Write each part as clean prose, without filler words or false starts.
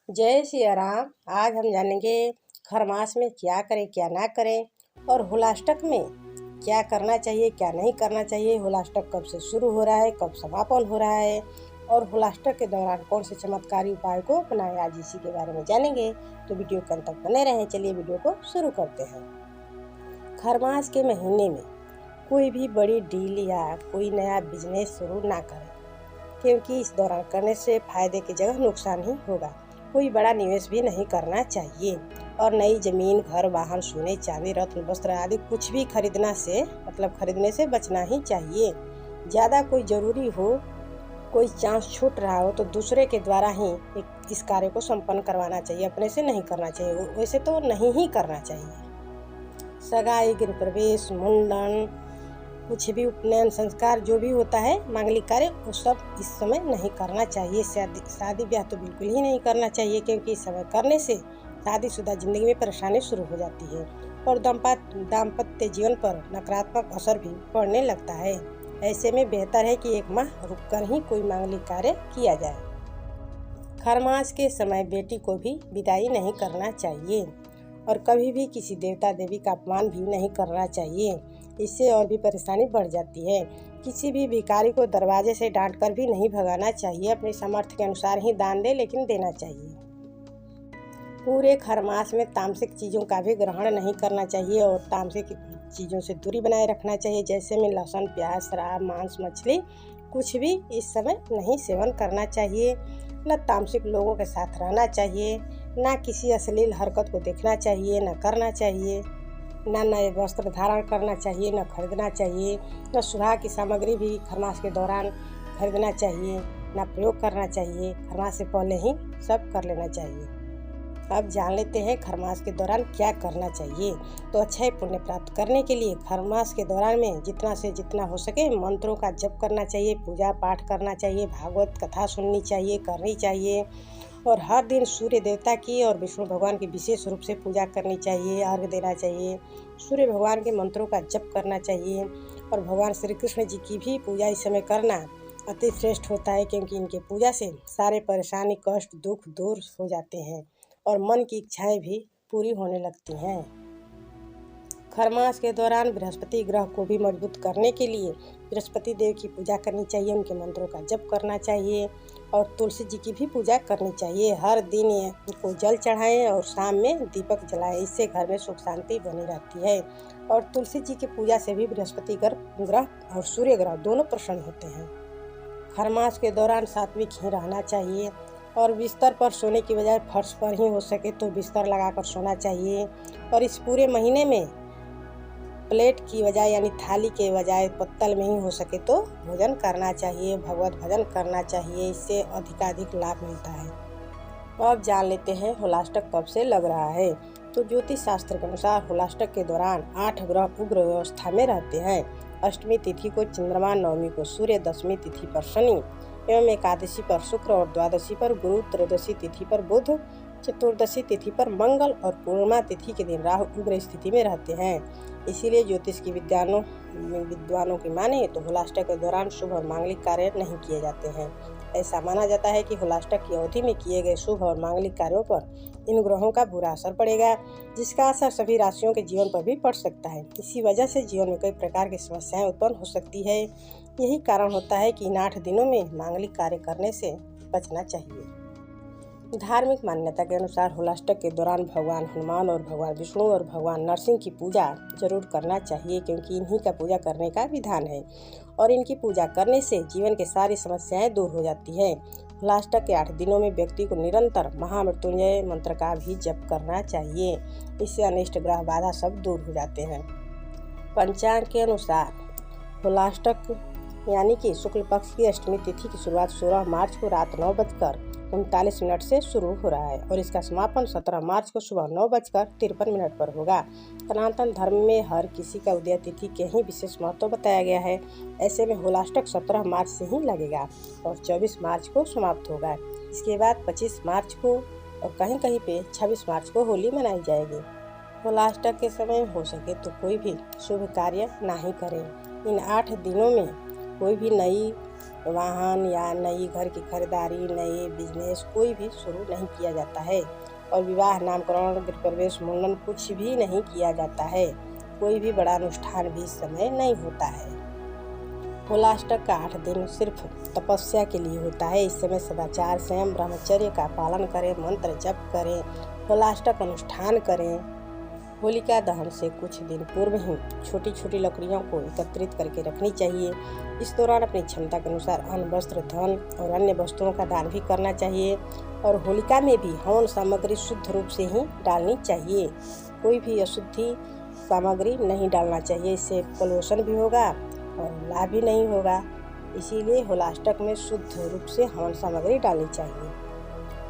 जय सिया राम। आज हम जानेंगे खरमास में क्या करें क्या ना करें और होलाष्टक में क्या करना चाहिए क्या नहीं करना चाहिए। होलाष्टक कब से शुरू हो रहा है, कब समापन हो रहा है और होलाष्टक के दौरान कौन से चमत्कारी उपाय को अपनाएं, आज इसी के बारे में जानेंगे। तो वीडियो के अंत तक बने रहें। चलिए वीडियो को शुरू करते हैं। खरमास के महीने में कोई भी बड़ी डील या कोई नया बिजनेस शुरू ना करें, क्योंकि इस दौरान करने से फायदे की जगह नुकसान ही होगा। कोई बड़ा निवेश भी नहीं करना चाहिए और नई जमीन, घर, वाहन, सोने, चांदी, रत्न, वस्त्र आदि कुछ भी खरीदने से बचना ही चाहिए। ज़्यादा कोई जरूरी हो, कोई चांस छूट रहा हो तो दूसरे के द्वारा ही इस कार्य को संपन्न करवाना चाहिए, अपने से नहीं करना चाहिए। वैसे तो नहीं ही करना चाहिए। सगाई, गृह प्रवेश, मुंडन, कुछ भी उपनयन संस्कार जो भी होता है, मांगलिक कार्य, वो सब इस समय नहीं करना चाहिए। शादी ब्याह तो बिल्कुल ही नहीं करना चाहिए, क्योंकि इस समय करने से शादीशुदा जिंदगी में परेशानी शुरू हो जाती है और दाम्पत्य जीवन पर नकारात्मक असर भी पड़ने लगता है। ऐसे में बेहतर है कि एक माह रुककर ही कोई मांगलिक कार्य किया जाए। खरमास के समय बेटी को भी विदाई नहीं करना चाहिए और कभी भी किसी देवता देवी का अपमान भी नहीं करना चाहिए। इससे और भी परेशानी बढ़ जाती है। किसी भी भिखारी को दरवाजे से डांट कर भी नहीं भगाना चाहिए। अपने सामर्थ्य के अनुसार ही दान दे, लेकिन देना चाहिए। पूरे खरमास में तामसिक चीज़ों का भी ग्रहण नहीं करना चाहिए और तामसिक चीज़ों से दूरी बनाए रखना चाहिए। जैसे में लहसुन, प्याज, शराब, मांस, मछली, कुछ भी इस समय नहीं सेवन करना चाहिए। न तामसिक लोगों के साथ रहना चाहिए, न किसी अश्लील हरकत को देखना चाहिए, न करना चाहिए। न नए वस्त्र धारण करना चाहिए, न खरीदना चाहिए। न सुहाग की सामग्री भी खरमास के दौरान खरीदना चाहिए, न प्रयोग करना चाहिए। खरमास से पहले ही सब कर लेना चाहिए। अब जान लेते हैं खरमास के दौरान क्या करना चाहिए। तो अक्षय पुण्य प्राप्त करने के लिए खरमास के दौरान में जितना से जितना हो सके मंत्रों का जप करना चाहिए, पूजा पाठ करना चाहिए, भागवत कथा सुननी चाहिए, करनी चाहिए और हर दिन सूर्य देवता की और विष्णु भगवान की विशेष रूप से पूजा करनी चाहिए, अर्घ्य देना चाहिए। सूर्य भगवान के मंत्रों का जप करना चाहिए और भगवान श्री कृष्ण जी की भी पूजा इस समय करना अति श्रेष्ठ होता है, क्योंकि इनके पूजा से सारे परेशानी, कष्ट, दुख दूर हो जाते हैं और मन की इच्छाएं भी पूरी होने लगती हैं। खरमास के दौरान बृहस्पति ग्रह को भी मजबूत करने के लिए बृहस्पति देव की पूजा करनी चाहिए, उनके मंत्रों का जप करना चाहिए और तुलसी जी की भी पूजा करनी चाहिए। हर दिन इनको जल चढ़ाएं और शाम में दीपक जलाएं, इससे घर में सुख शांति बनी रहती है। और तुलसी जी की पूजा से भी बृहस्पति ग्रह और सूर्य ग्रह दोनों प्रसन्न होते हैं। खरमास के दौरान सात्विक ही रहना चाहिए और बिस्तर पर सोने की बजाय फर्श पर ही हो सके तो बिस्तर लगाकर सोना चाहिए। और इस पूरे महीने में प्लेट की बजाय यानी थाली के बजाय पत्तल में ही हो सके तो भोजन करना चाहिए, भगवत भजन करना चाहिए। इससे अधिकाधिक लाभ मिलता है। अब जान लेते हैं होलाष्टक कब से लग रहा है। तो ज्योतिष शास्त्र के अनुसार होलाष्टक के दौरान 8 ग्रह उग्र व्यवस्था में रहते हैं। अष्टमी तिथि को चंद्रमा, नवमी को सूर्य, दशमी तिथि पर शनि एवं एकादशी पर शुक्र और द्वादशी पर गुरु, त्रयोदशी तिथि पर बुध, चतुर्दशी तिथि पर मंगल और पूर्णिमा तिथि के दिन राहु उग्र स्थिति में रहते हैं। इसीलिए ज्योतिष की विद्वानों की माने तो होलाष्टक के दौरान शुभ और मांगलिक कार्य नहीं किए जाते हैं। ऐसा माना जाता है कि होलाष्टक की अवधि में किए गए शुभ और मांगलिक कार्यों पर इन ग्रहों का बुरा असर पड़ेगा, जिसका असर सभी राशियों के जीवन पर भी पड़ सकता है। इसी वजह से जीवन में कई प्रकार की समस्याएं उत्पन्न हो सकती है। यही कारण होता है कि इन 8 दिनों में मांगलिक कार्य करने से बचना चाहिए। धार्मिक मान्यता के अनुसार होलाष्टक के दौरान भगवान हनुमान और भगवान विष्णु और भगवान नरसिंह की पूजा जरूर करना चाहिए, क्योंकि इन्हीं का पूजा करने का विधान है और इनकी पूजा करने से जीवन की सारी समस्याएं दूर हो जाती है। होलाष्टक के 8 दिनों में व्यक्ति को निरंतर महामृत्युंजय मंत्र का भी जप करना चाहिए। इससे अनिष्ट ग्रह बाधा सब दूर हो जाते हैं। पंचांग के अनुसार होलाष्टक यानी कि शुक्ल पक्ष की अष्टमी तिथि की शुरुआत 16 मार्च को रात 9:39 से शुरू हो रहा है और इसका समापन 17 मार्च को सुबह 9:53 पर होगा। सनातन धर्म में हर किसी का उदय तिथि के ही विशेष महत्व बताया गया है। ऐसे में होलाष्टक 17 मार्च से ही लगेगा और 24 मार्च को समाप्त होगा। इसके बाद 25 मार्च को और कहीं कहीं पे 26 मार्च को होली मनाई जाएगी। होलाष्टक के समय हो सके तो कोई भी शुभ कार्य ना ही करें। इन 8 दिनों में कोई भी नई वाहन या नई घर की खरीदारी, नए बिजनेस कोई भी शुरू नहीं किया जाता है। और विवाह, नामकरण, गृह प्रवेश, मुंडन कुछ भी नहीं किया जाता है। कोई भी बड़ा अनुष्ठान भी इस समय नहीं होता है। होलाष्टक का 8 दिन सिर्फ तपस्या के लिए होता है। इस समय सदाचार, संयम, ब्रह्मचर्य का पालन करें, मंत्र जप करें, होलाष्टक अनुष्ठान करें। होलिका दहन से कुछ दिन पूर्व ही छोटी छोटी लकड़ियों को एकत्रित करके रखनी चाहिए। इस दौरान अपनी क्षमता के अनुसार अन्न, वस्त्र, धन और अन्य वस्तुओं का दान भी करना चाहिए। और होलिका में भी हवन सामग्री शुद्ध रूप से ही डालनी चाहिए। कोई भी अशुद्धि सामग्री नहीं डालना चाहिए, इससे पॉल्यूशन भी होगा और लाभ भी नहीं होगा। इसीलिए होलाष्टक में शुद्ध रूप से हवन सामग्री डालनी चाहिए।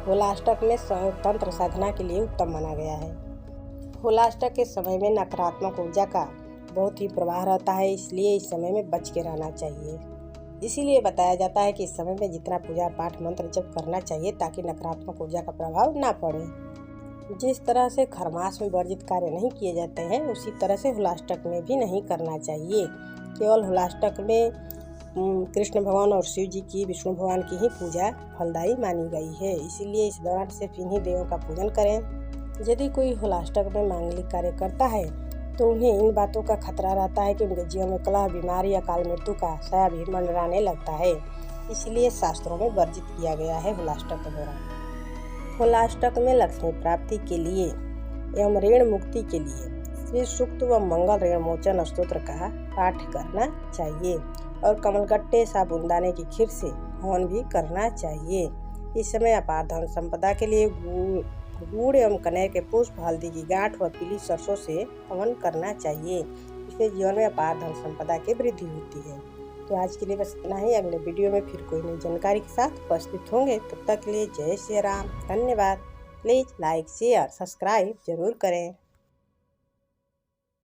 होलाष्टक में तंत्र साधना के लिए उत्तम माना गया है। होलाष्टक के समय में नकारात्मक ऊर्जा का बहुत ही प्रवाह रहता है, इसलिए इस समय में बच के रहना चाहिए। इसीलिए बताया जाता है कि इस समय में जितना पूजा पाठ मंत्र जप करना चाहिए ताकि नकारात्मक ऊर्जा का प्रभाव ना पड़े। जिस तरह से खरमास में वर्जित कार्य नहीं किए जाते हैं, उसी तरह से होलाष्टक में भी नहीं करना चाहिए। केवल होलाष्टक में कृष्ण भगवान और शिव जी की, विष्णु भगवान की ही पूजा फलदायी मानी गई है। इसीलिए इस दौरान सिर्फ इन्हीं देवों का पूजन करें। यदि कोई होलाष्टक में मांगलिक कार्य करता है तो उन्हें इन बातों का खतरा रहता है कि उनके जीवन में कलह, बीमारी या काल मृत्यु का साया भी मंडराने लगता है। इसलिए शास्त्रों में वर्जित किया गया है होलाष्टक के दौरान। होलाष्टक में लक्ष्मी प्राप्ति के लिए एवं ऋण मुक्ति के लिए श्री सूक्त व मंगल ऋण मोचन स्तोत्र का पाठ करना चाहिए। और कमलगट्टे, साबुनदाने की खीर से हवन भी करना चाहिए। इस समय अपार धन संपदा के लिए गुड़ एवं कनेर के पुष्प, हल्दी की गांठ व पीली सरसों से हवन करना चाहिए। इससे जीवन में अपार धन संपदा की वृद्धि होती है। तो आज के लिए बस इतना ही। अगले वीडियो में फिर कोई नई जानकारी के साथ उपस्थित होंगे। तब तक के लिए जय श्री राम, धन्यवाद। प्लीज लाइक, शेयर, सब्सक्राइब जरूर करें।